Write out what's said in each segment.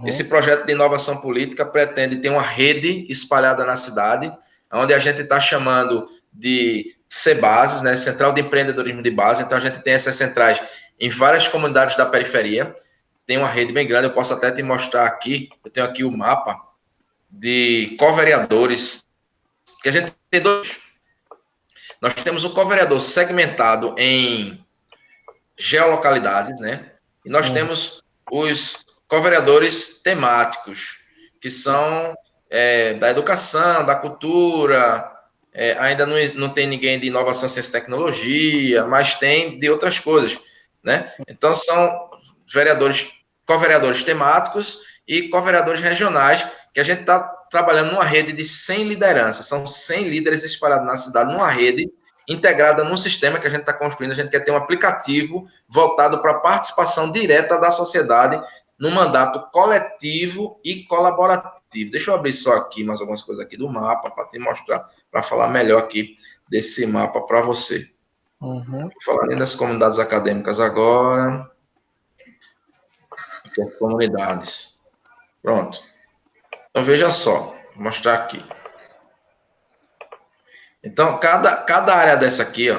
Esse projeto de inovação política pretende ter uma rede espalhada na cidade, onde a gente está chamando de CBases, né, Central de Empreendedorismo de Base. Então, a gente tem essas centrais em várias comunidades da periferia, tem uma rede bem grande, eu posso até te mostrar aqui, eu tenho aqui o mapa de co-vereadores, que a gente tem dois. Nós temos o co-vereador segmentado em geolocalidades, né? E nós temos os co-vereadores temáticos, que são da educação, da cultura, ainda não tem ninguém de inovação, ciência e tecnologia, mas tem de outras coisas, né? Então, são vereadores, co-vereadores temáticos e co-vereadores regionais, que a gente está trabalhando numa rede de 100 lideranças, são 100 líderes espalhados na cidade, numa rede integrada num sistema que a gente está construindo. A gente quer ter um aplicativo voltado para a participação direta da sociedade no mandato coletivo e colaborativo. Deixa eu abrir só aqui mais algumas coisas aqui do mapa para te mostrar, para falar melhor aqui desse mapa para você. Vou falar nem das comunidades acadêmicas agora. Aqui as comunidades. Pronto. Então, veja só. Vou mostrar aqui. Então, cada área dessa aqui, ó,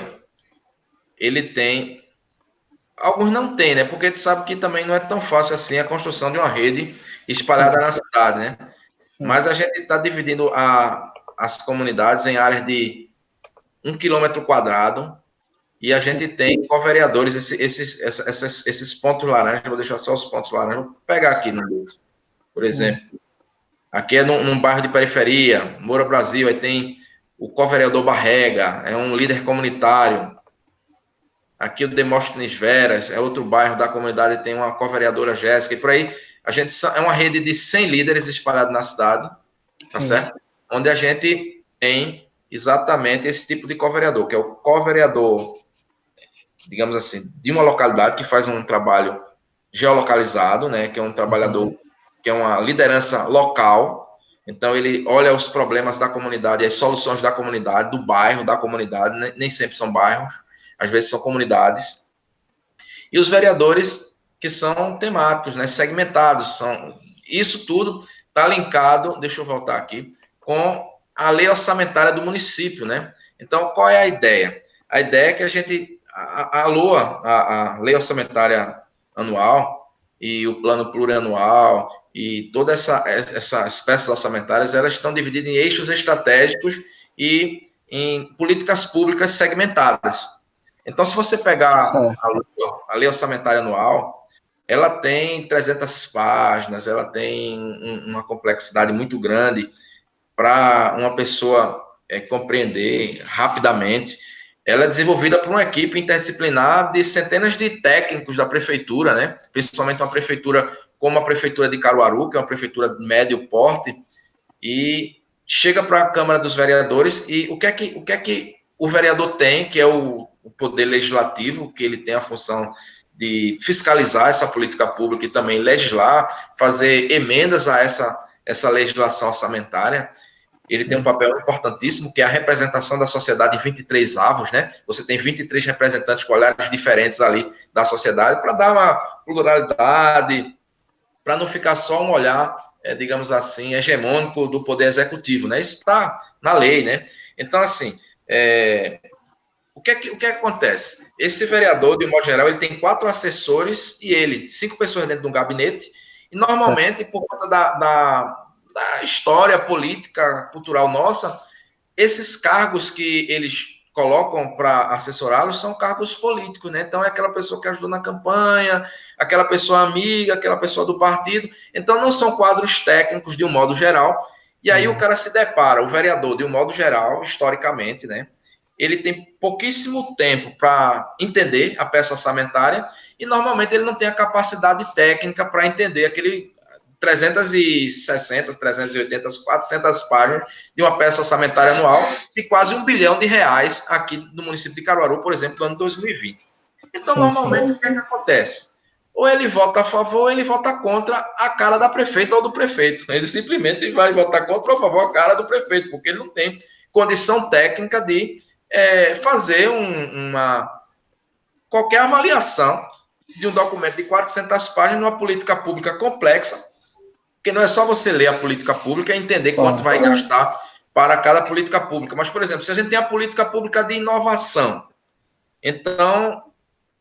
ele tem... Alguns não tem, né? Porque tu sabe que também não é tão fácil assim a construção de uma rede espalhada na cidade, né? Mas a gente está dividindo as comunidades em áreas de 1 quilômetro quadrado e a gente tem co-vereadores, esses pontos laranjas. Vou deixar só os pontos laranjas. Vou pegar aqui no deles. Por exemplo, aqui é num bairro de periferia, Moura Brasil, aí tem o co-vereador Barrega, é um líder comunitário. Aqui o Demóstenes Veras, é outro bairro da comunidade, tem uma co-vereadora Jéssica, e por aí a gente é uma rede de 100 líderes espalhados na cidade, tá certo? Onde a gente tem exatamente esse tipo de co-vereador, que é o co-vereador, digamos assim, de uma localidade que faz um trabalho geolocalizado, né, que é um trabalhador, que é uma liderança local. Então ele olha os problemas da comunidade, as soluções da comunidade, do bairro, da comunidade, nem sempre são bairros, às vezes são comunidades, e os vereadores que são temáticos, né, segmentados, isso tudo está linkado, deixa eu voltar aqui, com a lei orçamentária do município, né? Então, qual é a ideia? A ideia é que a gente, a LOA, a lei orçamentária anual e o plano plurianual e todas essas peças orçamentárias, elas estão divididas em eixos estratégicos e em políticas públicas segmentadas. Então, se você pegar a lei orçamentária anual, ela tem 300 páginas, ela tem uma complexidade muito grande para uma pessoa compreender rapidamente. Ela é desenvolvida por uma equipe interdisciplinar de centenas de técnicos da prefeitura, né? Principalmente uma prefeitura como a prefeitura de Caruaru, que é uma prefeitura de médio porte, e chega para a Câmara dos Vereadores. E o que é que o vereador tem, que é o poder legislativo, que ele tem a função de fiscalizar essa política pública e também legislar, fazer emendas a essa legislação orçamentária. Ele tem um papel importantíssimo, que é a representação da sociedade em 23 avos, né? Você tem 23 representantes com olhares diferentes ali da sociedade, para dar uma pluralidade, para não ficar só um olhar, digamos assim, hegemônico do poder executivo, né? Isso está na lei, né? Então, assim, o que acontece? Esse vereador, de um modo geral, ele tem 4 assessores e 5 pessoas dentro de um gabinete, e normalmente, por conta da história política, cultural nossa, esses cargos que eles colocam para assessorá-los são cargos políticos, né? Então, é aquela pessoa que ajudou na campanha, aquela pessoa amiga, aquela pessoa do partido. Então, não são quadros técnicos de um modo geral. E aí o cara se depara, o vereador, de um modo geral, historicamente, né? Ele tem pouquíssimo tempo para entender a peça orçamentária e, normalmente, ele não tem a capacidade técnica para entender aquele 360, 380, 400 páginas de uma peça orçamentária anual de quase R$1 bilhão aqui no município de Caruaru, por exemplo, no ano 2020. Então, normalmente, o que é que acontece? Ou ele vota a favor, ou ele vota contra a cara da prefeita ou do prefeito. Ele simplesmente vai votar contra ou a favor a cara do prefeito, porque ele não tem condição técnica de fazer qualquer avaliação de um documento de 400 páginas numa política pública complexa, Porque não é só você ler a política pública e entender quanto Claro. vai gastar para cada política pública. Mas, por exemplo, se a gente tem a política pública de inovação, então,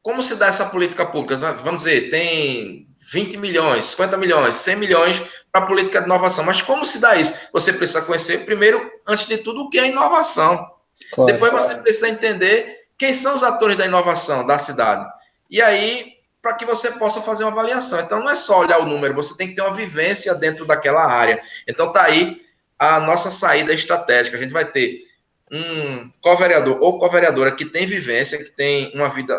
como se dá essa política pública? Vamos dizer, tem 20 milhões, 50 milhões, 100 milhões para a política de inovação. Mas como se dá isso? Você precisa conhecer, primeiro, antes de tudo, o que é inovação. Claro. Depois você precisa entender quem são os atores da inovação da cidade. E aí, para que você possa fazer uma avaliação. Então, não é só olhar o número, você tem que ter uma vivência dentro daquela área. Então, está aí a nossa saída estratégica. A gente vai ter um co-vereador ou co-vereadora que tem vivência, que tem uma vida,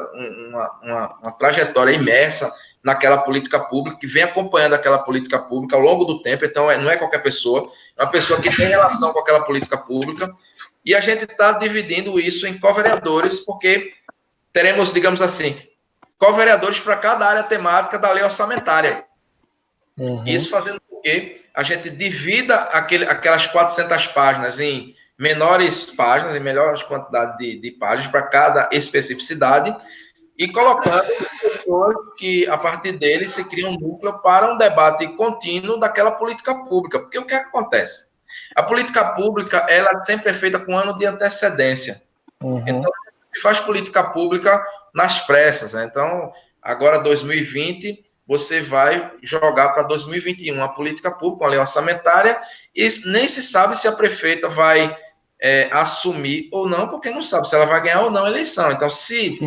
uma trajetória imersa naquela política pública, que vem acompanhando aquela política pública ao longo do tempo. Então, não é qualquer pessoa, é uma pessoa que tem relação com aquela política pública. E a gente está dividindo isso em co-vereadores, porque teremos, digamos assim, co-vereadores para cada área temática da lei orçamentária. Uhum. Isso fazendo com que a gente divida aquelas 400 páginas em menores páginas, em melhores quantidade de páginas para cada especificidade, e colocando pessoas que, a partir deles, se cria um núcleo para um debate contínuo daquela política pública. Porque o que acontece? A política pública, ela sempre é feita com um ano de antecedência. Uhum. Então, se faz política pública nas pressas, né? Então, agora 2020, você vai jogar para 2021 a política pública, a lei orçamentária, e nem se sabe se a prefeita vai assumir ou não, porque não sabe se ela vai ganhar ou não a eleição. Então, se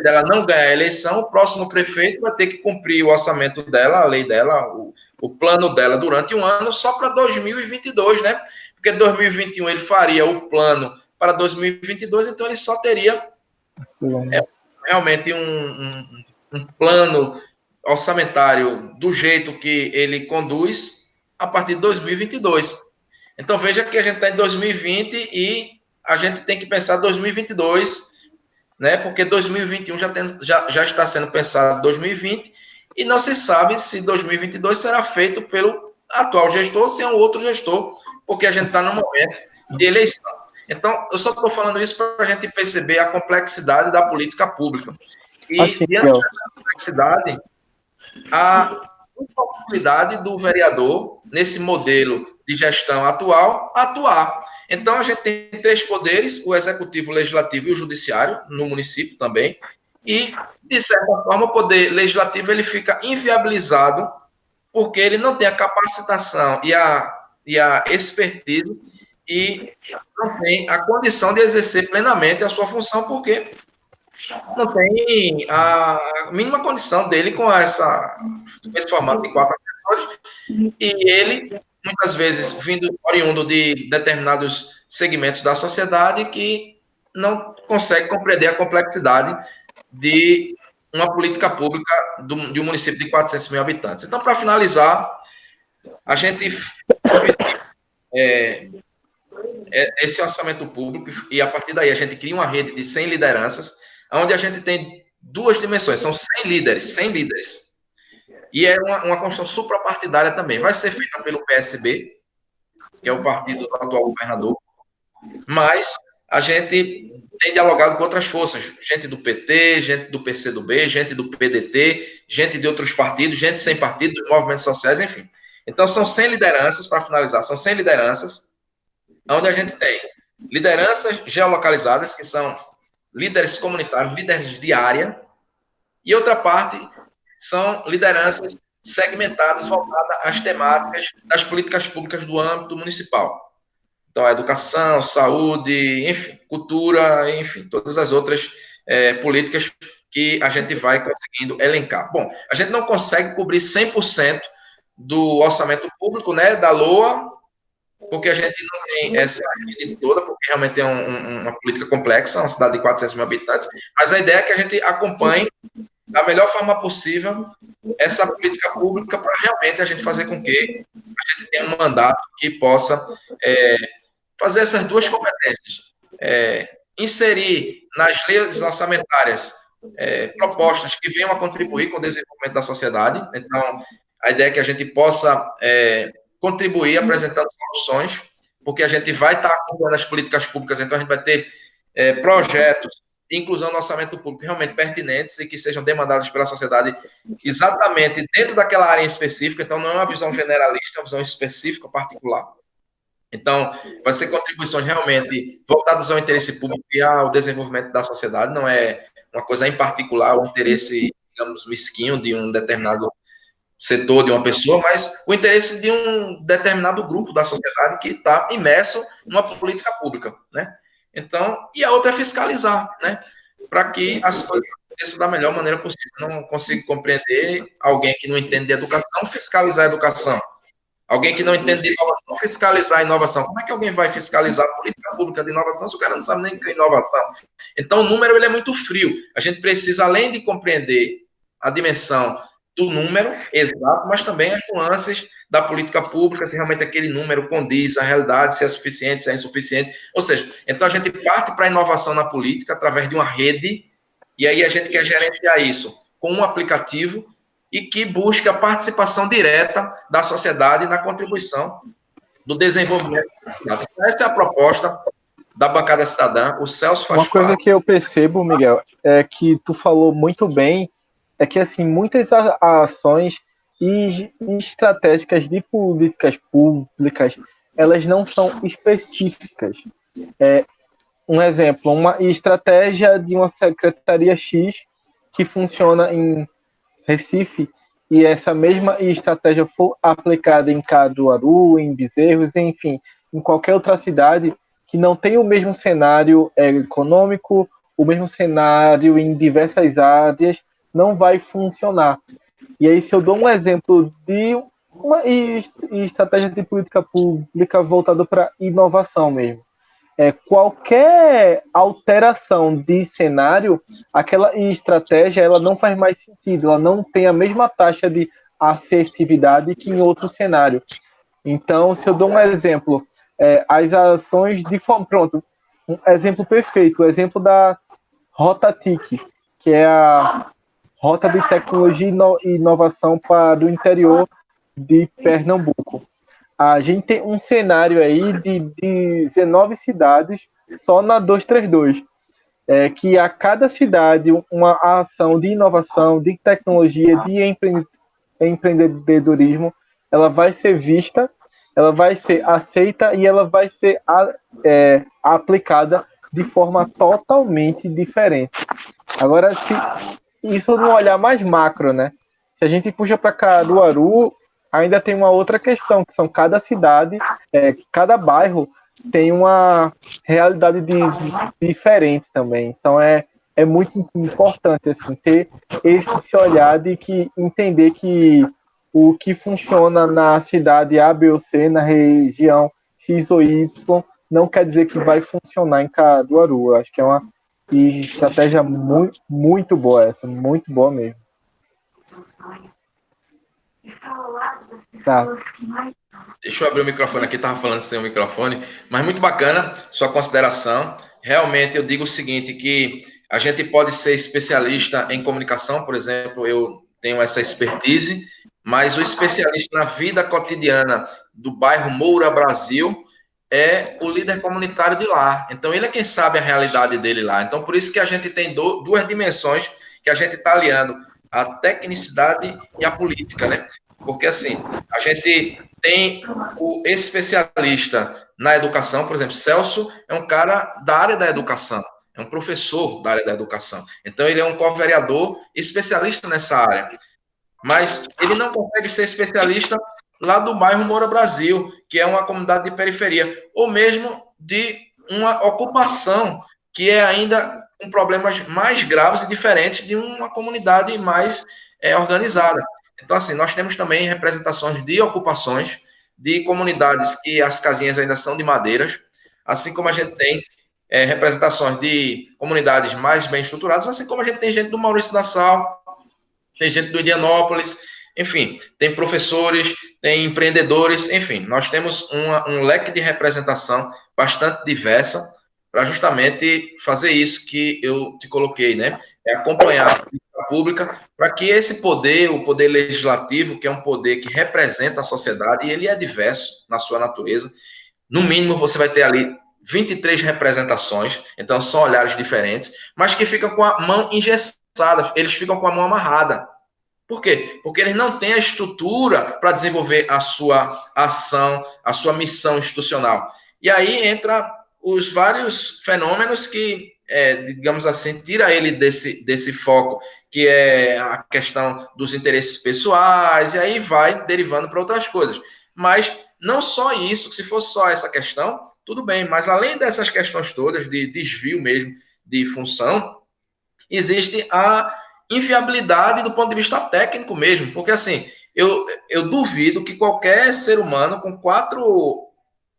ela não ganhar a eleição, o próximo prefeito vai ter que cumprir o orçamento dela, a lei dela, o plano dela durante um ano, só para 2022, né? Porque 2021 ele faria o plano para 2022, então ele só teria realmente um plano orçamentário do jeito que ele conduz a partir de 2022. Então, veja que a gente está em 2020 e a gente tem que pensar 2022, né? Porque 2021 já está sendo pensado 2020 e não se sabe se 2022 será feito pelo atual gestor ou se é um outro gestor, porque a gente está no momento de eleição. Então, eu só estou falando isso para a gente perceber a complexidade da política pública. E, assim, diante da complexidade, a impossibilidade do vereador, nesse modelo de gestão atual, atuar. Então, a gente tem 3 poderes, o executivo, o legislativo e o judiciário, no município também, e, de certa forma, o poder legislativo ele fica inviabilizado porque ele não tem a capacitação e a expertise e não tem a condição de exercer plenamente a sua função, porque não tem a mínima condição dele com esse formato de 4 assessores, e ele, muitas vezes, vindo oriundo de determinados segmentos da sociedade que não consegue compreender a complexidade de uma política pública de um município de 400 mil habitantes. Então, para finalizar, a gente esse orçamento público e, a partir daí, a gente cria uma rede de 100 lideranças, onde a gente tem 2 dimensões, são 100 líderes. E é uma construção suprapartidária também. Vai ser feita pelo PSB, que é o partido do atual governador, mas a gente tem dialogado com outras forças, gente do PT, gente do PCdoB, gente do PDT, gente de outros partidos, gente sem partido, dos movimentos sociais, enfim. Então, são 100 lideranças, para finalizar, são 100 lideranças, onde a gente tem lideranças geolocalizadas, que são líderes comunitários, líderes de área, e outra parte são lideranças segmentadas, voltadas às temáticas das políticas públicas do âmbito municipal. Então, a educação, saúde, enfim, cultura, enfim, todas as outras políticas que a gente vai conseguindo elencar. Bom, a gente não consegue cobrir 100% do orçamento público, né, da LOA, porque a gente não tem essa rede toda, porque realmente é uma política complexa, uma cidade de 400 mil habitantes, mas a ideia é que a gente acompanhe da melhor forma possível essa política pública para realmente a gente fazer com que a gente tenha um mandato que possa fazer essas 2 competências. Inserir nas leis orçamentárias propostas que venham a contribuir com o desenvolvimento da sociedade. Então, a ideia é que a gente possa contribuir apresentando soluções, porque a gente vai estar acompanhando as políticas públicas, então a gente vai ter projetos de inclusão no orçamento público realmente pertinentes e que sejam demandados pela sociedade exatamente dentro daquela área específica. Então, não é uma visão generalista, é uma visão específica, particular. Então, vai ser contribuições realmente voltadas ao interesse público e ao desenvolvimento da sociedade, não é uma coisa em particular, o interesse, digamos, mesquinho de um determinado setor de uma pessoa, mas o interesse de um determinado grupo da sociedade que está imerso numa política pública, né? Então, e a outra é fiscalizar, né? Para que as coisas aconteçam da melhor maneira possível. Não consigo compreender alguém que não entende de educação fiscalizar a educação. Alguém que não entende de inovação fiscalizar a inovação. Como é que alguém vai fiscalizar a política pública de inovação se o cara não sabe nem o que é inovação? Então, o número ele é muito frio. A gente precisa, além de compreender a dimensão do número exato, mas também as nuances da política pública, se realmente aquele número condiz à realidade, se é suficiente, se é insuficiente. Ou seja, então a gente parte para a inovação na política através de uma rede, e aí a gente quer gerenciar isso com um aplicativo e que busque a participação direta da sociedade na contribuição do desenvolvimento. Então, essa é a proposta da bancada cidadã. O Celso faz Uma coisa que eu percebo, Miguel, é que tu falou muito bem, é que assim, muitas ações e estratégicas de políticas públicas, elas não são específicas. Um exemplo, uma estratégia de uma secretaria X que funciona em Recife, e essa mesma estratégia for aplicada em Caruaru, em Bezerros, enfim, em qualquer outra cidade que não tem o mesmo cenário econômico, o mesmo cenário em diversas áreas, não vai funcionar. E aí, se eu dou um exemplo de uma estratégia de política pública voltada para inovação mesmo, qualquer alteração de cenário, aquela estratégia ela não faz mais sentido, ela não tem a mesma taxa de assertividade que em outro cenário. Então, se eu dou um exemplo, as ações de forma... Pronto, um exemplo perfeito, o exemplo da Rota TIC, que é a Rota de Tecnologia e Inovação para o interior de Pernambuco. A gente tem um cenário aí de 19 cidades só na 232, que a cada cidade uma ação de inovação, de tecnologia, de empreendedorismo, ela vai ser vista, ela vai ser aceita e ela vai ser aplicada de forma totalmente diferente. Agora, se isso no olhar mais macro, né? Se a gente puxa para Caruaru, ainda tem uma outra questão, que são cada cidade, cada bairro tem uma realidade diferente também. Então é muito importante assim, ter esse olhar de que entender que o que funciona na cidade A, B ou C, na região X ou Y, não quer dizer que vai funcionar em Caruaru. Eu acho que é uma estratégia muito, muito boa essa, muito boa mesmo. Tá. Deixa eu abrir o microfone aqui, estava falando sem o microfone, mas muito bacana sua consideração. Realmente eu digo o seguinte, que a gente pode ser especialista em comunicação, por exemplo, eu tenho essa expertise, mas o especialista na vida cotidiana do bairro Moura Brasil é o líder comunitário de lá. Então ele é quem sabe a realidade dele lá. Então por isso que a gente tem duas dimensões que a gente está aliando, a tecnicidade e a política, né? Porque, assim, a gente tem o especialista na educação, por exemplo, Celso é um cara da área da educação, é um professor da área da educação. Então, ele é um co-vereador especialista nessa área. Mas ele não consegue ser especialista lá do bairro Moura Brasil, que é uma comunidade de periferia, ou mesmo de uma ocupação que é ainda com problemas mais graves e diferentes de uma comunidade mais organizada. Então, assim, nós temos também representações de ocupações, de comunidades que as casinhas ainda são de madeiras, assim como a gente tem representações de comunidades mais bem estruturadas, assim como a gente tem gente do Maurício Nassau, tem gente do Indianópolis, enfim, tem professores, tem empreendedores, enfim, nós temos um leque de representação bastante diversa para justamente fazer isso que eu te coloquei, né? É acompanhar a política pública para que esse poder, o poder legislativo, que é um poder que representa a sociedade, e ele é diverso na sua natureza, no mínimo você vai ter ali 23 representações, então são olhares diferentes, mas que ficam com a mão engessada, eles ficam com a mão amarrada. Por quê? Porque eles não têm a estrutura para desenvolver a sua ação, a sua missão institucional. E aí entra os vários fenômenos que, digamos assim, tira ele desse foco, que é a questão dos interesses pessoais, e aí vai derivando para outras coisas. Mas não só isso, se fosse só essa questão, tudo bem, mas além dessas questões todas de desvio mesmo de função, existe a inviabilidade do ponto de vista técnico mesmo, porque assim, eu duvido que qualquer ser humano com 4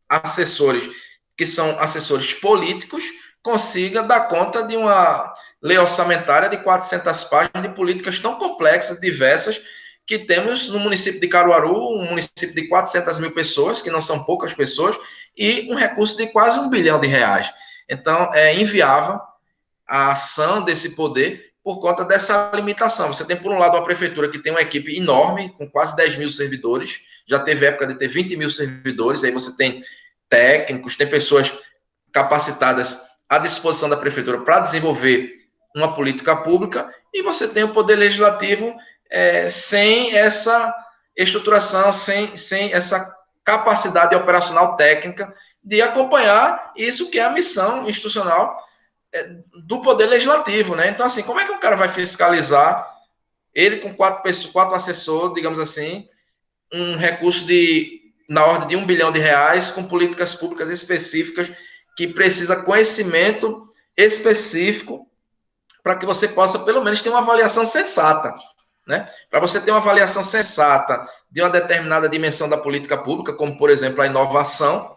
assessores, que são assessores políticos, consiga dar conta de uma lei orçamentária de 400 páginas de políticas tão complexas, diversas, que temos no município de Caruaru, um município de 400 mil pessoas, que não são poucas pessoas, e um recurso de quase R$1 bilhão. Então, é inviável a ação desse poder por conta dessa limitação. Você tem, por um lado, uma prefeitura que tem uma equipe enorme, com quase 10 mil servidores, já teve época de ter 20 mil servidores, aí você tem técnicos, tem pessoas capacitadas à disposição da prefeitura para desenvolver uma política pública, e você tem o poder legislativo sem essa estruturação, sem essa capacidade operacional técnica de acompanhar isso que é a missão institucional do poder legislativo, né? Então, assim, como é que o cara vai fiscalizar ele com 4 pessoas, 4 assessores, digamos assim, um recurso na ordem de R$1 bilhão, com políticas públicas específicas que precisa conhecimento específico para que você possa, pelo menos, ter uma avaliação sensata, né? Para você ter uma avaliação sensata de uma determinada dimensão da política pública, como, por exemplo, a inovação,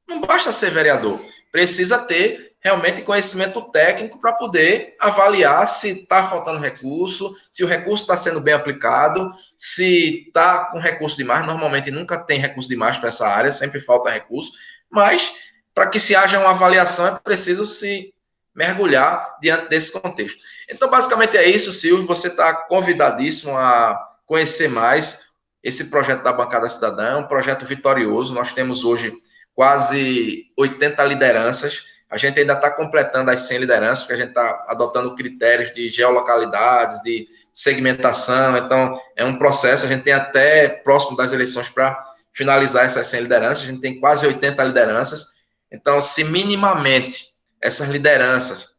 não basta ser vereador, precisa ter realmente conhecimento técnico para poder avaliar se está faltando recurso, se o recurso está sendo bem aplicado, se está com recurso demais. Normalmente nunca tem recurso demais para essa área, sempre falta recurso, mas para que se haja uma avaliação é preciso se mergulhar diante desse contexto. Então, basicamente é isso, Silvio, você está convidadíssimo a conhecer mais esse projeto da Bancada Cidadã, é um projeto vitorioso. Nós temos hoje quase 80 lideranças. A gente ainda está completando as 100 lideranças, porque a gente está adotando critérios de geolocalidades, de segmentação. Então, é um processo. A gente tem até próximo das eleições para finalizar essas 100 lideranças. A gente tem quase 80 lideranças. Então, se minimamente essas lideranças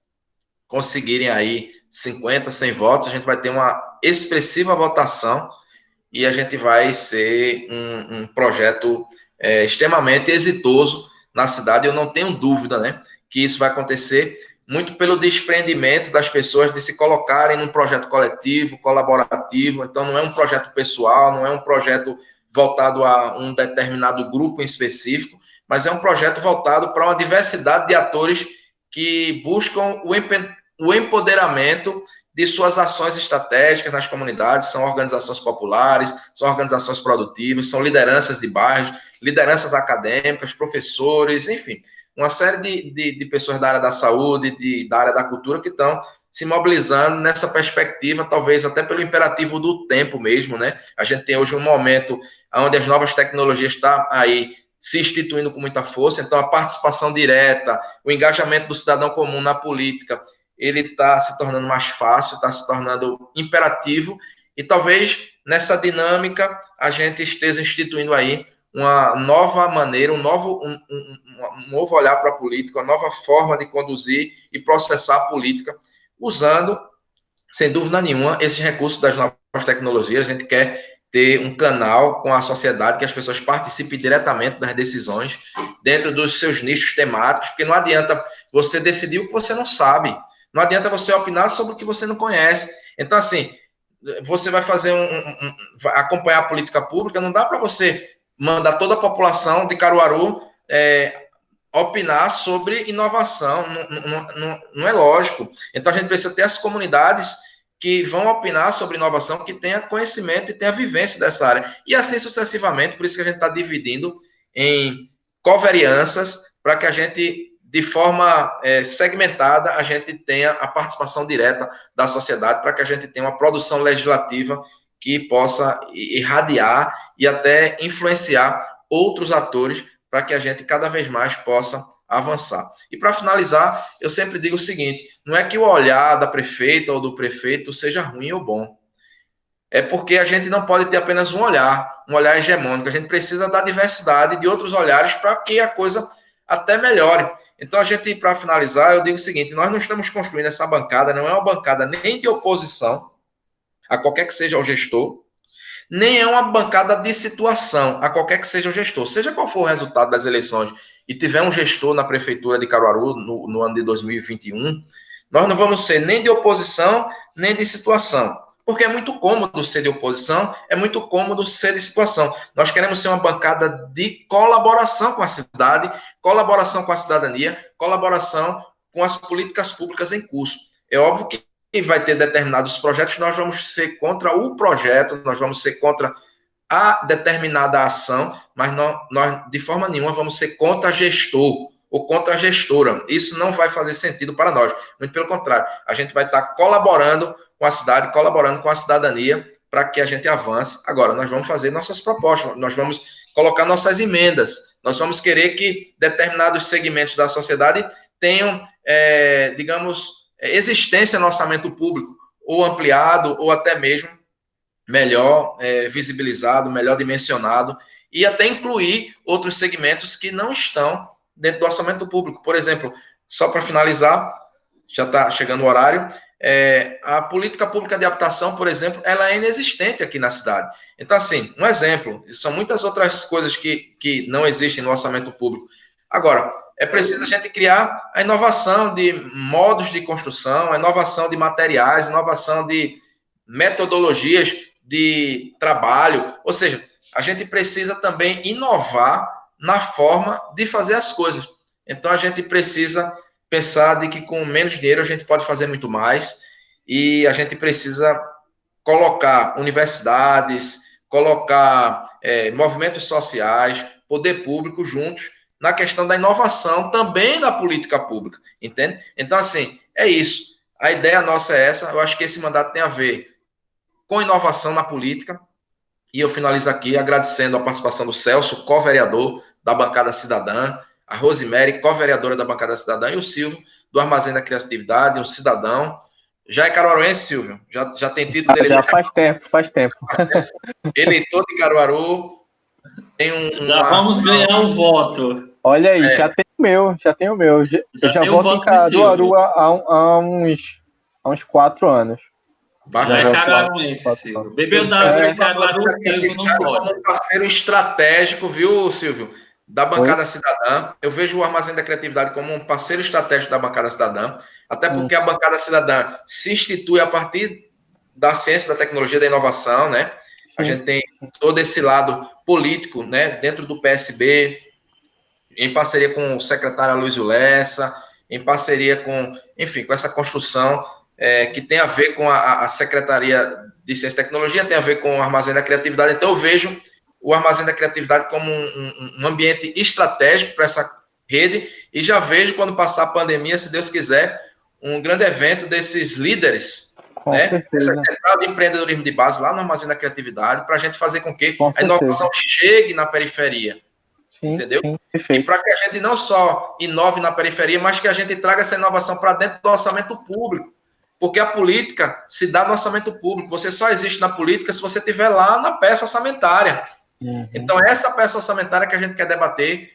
conseguirem aí 50, 100 votos, a gente vai ter uma expressiva votação e a gente vai ser um projeto extremamente exitoso na cidade. Eu não tenho dúvida, né, que isso vai acontecer muito pelo desprendimento das pessoas de se colocarem num projeto coletivo, colaborativo. Então, não é um projeto pessoal, não é um projeto voltado a um determinado grupo em específico, mas é um projeto voltado para uma diversidade de atores que buscam o empoderamento de suas ações estratégicas nas comunidades. São organizações populares, são organizações produtivas, são lideranças de bairros, lideranças acadêmicas, professores, enfim, uma série de pessoas da área da saúde, da área da cultura, que estão se mobilizando nessa perspectiva, talvez até pelo imperativo do tempo mesmo, né? A gente tem hoje um momento onde as novas tecnologias estão aí se instituindo com muita força, então a participação direta, o engajamento do cidadão comum na política, ele está se tornando mais fácil, está se tornando imperativo, e talvez nessa dinâmica a gente esteja instituindo aí uma nova maneira, um novo olhar para a política, uma nova forma de conduzir e processar a política, usando, sem dúvida nenhuma, esses recursos das novas tecnologias. A gente quer ter um canal com a sociedade, que as pessoas participem diretamente das decisões, dentro dos seus nichos temáticos, porque não adianta você decidir o que você não sabe, não adianta você opinar sobre o que você não conhece. Então, assim, você vai fazer vai acompanhar a política pública, não dá para você mandar toda a população de Caruaru opinar sobre inovação, não é lógico. Então, a gente precisa ter as comunidades que vão opinar sobre inovação, que tenha conhecimento e tenha vivência dessa área. E assim sucessivamente, por isso que a gente está dividindo em coverianças, para que a gente, de forma segmentada, a gente tenha a participação direta da sociedade, para que a gente tenha uma produção legislativa que possa irradiar e até influenciar outros atores, para que a gente cada vez mais possa a avançar. E para finalizar, eu sempre digo o seguinte, não é que o olhar da prefeita ou do prefeito seja ruim ou bom. É porque a gente não pode ter apenas um olhar hegemônico. A gente precisa da diversidade de outros olhares para que a coisa até melhore. Então, a gente, para finalizar, eu digo o seguinte, nós não estamos construindo essa bancada, não é uma bancada nem de oposição a qualquer que seja o gestor, nem é uma bancada de situação a qualquer que seja o gestor. Seja qual for o resultado das eleições e tiver um gestor na prefeitura de Caruaru no ano de 2021, nós não vamos ser nem de oposição, nem de situação. Porque é muito cômodo ser de oposição, é muito cômodo ser de situação. Nós queremos ser uma bancada de colaboração com a cidade, colaboração com a cidadania, colaboração com as políticas públicas em curso. É óbvio que vai ter determinados projetos, nós vamos ser contra o projeto, nós vamos ser contra a determinada ação, mas nós de forma nenhuma vamos ser contra gestor ou contra a gestora. Isso não vai fazer sentido para nós. Muito pelo contrário, a gente vai estar colaborando com a cidade, colaborando com a cidadania para que a gente avance. Agora, nós vamos fazer nossas propostas, nós vamos colocar nossas emendas, nós vamos querer que determinados segmentos da sociedade tenham, digamos, existência no orçamento público, ou ampliado, ou até mesmo melhor visibilizado, melhor dimensionado, e até incluir outros segmentos que não estão dentro do orçamento público. Por exemplo, só para finalizar, já está chegando o horário, a política pública de habitação, por exemplo, ela é inexistente aqui na cidade. Então, assim, um exemplo, são muitas outras coisas que não existem no orçamento público. Agora, é preciso a gente criar a inovação de modos de construção, a inovação de materiais, a inovação de metodologias de trabalho, ou seja, a gente precisa também inovar na forma de fazer as coisas. Então, a gente precisa pensar de que com menos dinheiro a gente pode fazer muito mais e a gente precisa colocar universidades, colocar movimentos sociais, poder público juntos na questão da inovação também na política pública, entende? Então, assim, é isso. A ideia nossa é essa. Eu acho que esse mandato tem a ver com inovação na política. E eu finalizo aqui agradecendo a participação do Celso, co-vereador da Bancada Cidadã, a Rosemary, co-vereadora da Bancada Cidadã, e o Silvio, do Armazém da Criatividade, um cidadão. Já é caruaruense, Silvio? Já tem título dele? Já faz tempo. Eleitor de Caruaru. Tem já vamos ganhar um voto. Olha aí, já tem o meu. Eu já voto em Caruaru há uns 4 anos. Já é caruaruense, Silvio. Bebeu d'água de Caruaru, Silvio não pode. Um parceiro estratégico, viu, Silvio? Da Bancada Cidadã. Eu vejo o Armazém da Criatividade como um parceiro estratégico da Bancada Cidadã, até porque a Bancada Cidadã se institui a partir da ciência, da tecnologia, da inovação, né? A gente tem todo esse lado político, né, dentro do PSB, em parceria com o secretário Aloysio Lessa, em parceria com, enfim, com essa construção que tem a ver com a Secretaria de Ciência e Tecnologia, tem a ver com o Armazém da Criatividade. Então, eu vejo o Armazém da Criatividade como um ambiente estratégico para essa rede, e já vejo, quando passar a pandemia, se Deus quiser, um grande evento desses líderes, com certeza. Essa central de empreendedorismo de base lá no Armazém da Criatividade, para a gente fazer com que a inovação chegue na periferia. Sim, entendeu? Sim, perfeito. E para que a gente não só inove na periferia, mas que a gente traga essa inovação para dentro do orçamento público. Porque a política se dá no orçamento público. Você só existe na política se você estiver lá na peça orçamentária. Então, essa peça orçamentária que a gente quer debater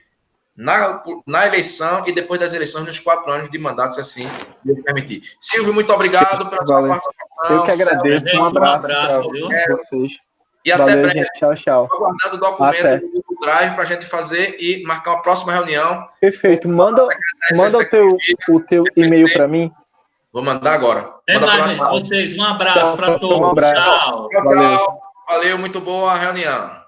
na eleição e depois das eleições, nos 4 anos de mandato, se assim Deus permitir. Silvio, muito obrigado pela sua participação. Eu que agradeço. Um abraço viu? Vocês. E até breve. Gente. Tchau. Estou aguardando o documento do Google Drive para a gente fazer e marcar uma próxima reunião. Perfeito. Manda o teu e-mail para mim. Vou mandar agora. Até mais, vocês. Um abraço para todos. Um abraço. Tchau. Valeu, muito boa a reunião.